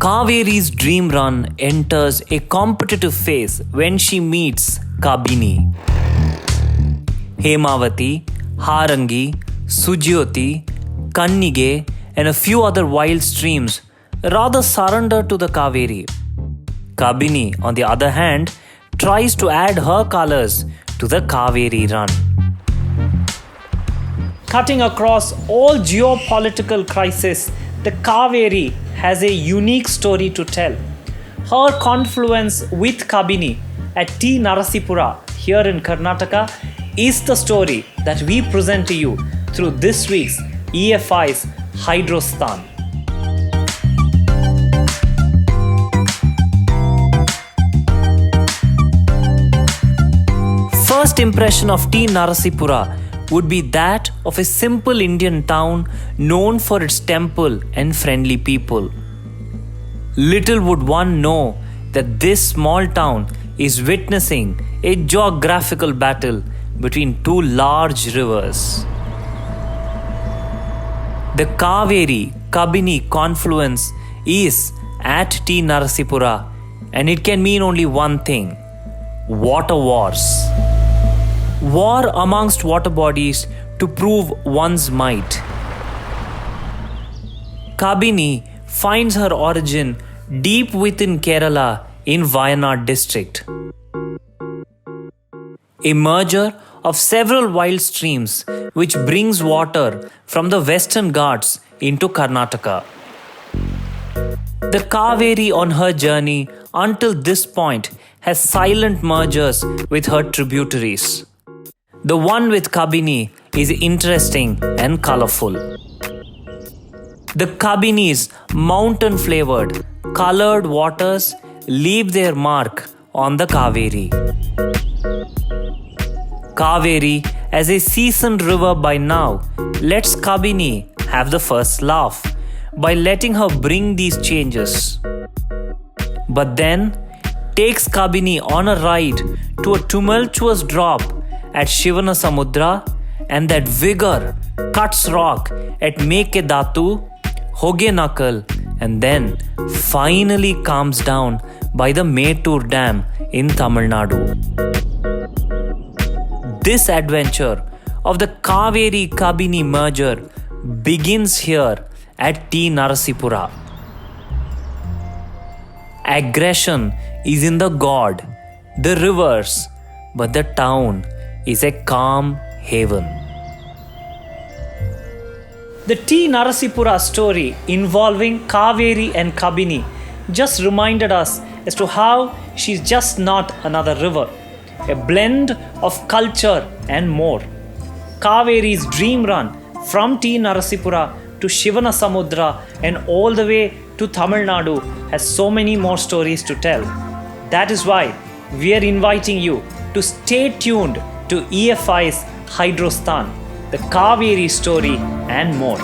Kaveri's dream run enters a competitive phase when she meets Kabini. Hemavati, Harangi, Sujyoti, Kannige, and a few other wild streams rather surrender to the Kaveri. Kabini, on the other hand, tries to add her colors to the Kaveri run. Cutting across all geopolitical crises, the Kaveri has a unique story to tell. Her confluence with Kabini at T. Narasipura here in Karnataka is the story that we present to you through this week's EFI's Hydrostan. First impression of T. Narasipura would be that of a simple Indian town known for its temple and friendly people. Little would one know that this small town is witnessing a geographical battle between two large rivers. The Kaveri-Kabini confluence is at T. Narasipura, and it can mean only one thing: water wars. War amongst water bodies to prove one's might. Kabini finds her origin deep within Kerala in Wayanad district. A merger of several wild streams which brings water from the Western Ghats into Karnataka. The Kaveri on her journey until this point has silent mergers with her tributaries. The one with Kabini is interesting and colorful. The Kabini's mountain-flavored, colored waters leave their mark on the Kaveri. Kaveri, as a seasoned river by now, lets Kabini have the first laugh by letting her bring these changes. But then takes Kabini on a ride to a tumultuous drop at Shivanasamudra, and that vigor cuts rock at Mekedatu, Hogenakal, and then finally calms down by the Mettur Dam in Tamil Nadu. This adventure of the Kaveri-Kabini merger begins here at T. Narasipura. Aggression is in the god, the rivers, but the town is a calm haven. The T. Narasipura story involving Kaveri and Kabini just reminded us as to how she's just not another river, a blend of culture and more. Kaveri's dream run from T. Narasipura to Shivanasamudra and all the way to Tamil Nadu has so many more stories to tell. That is why we are inviting you to stay tuned to EFI's Hydrostan, the Kaveri story and more.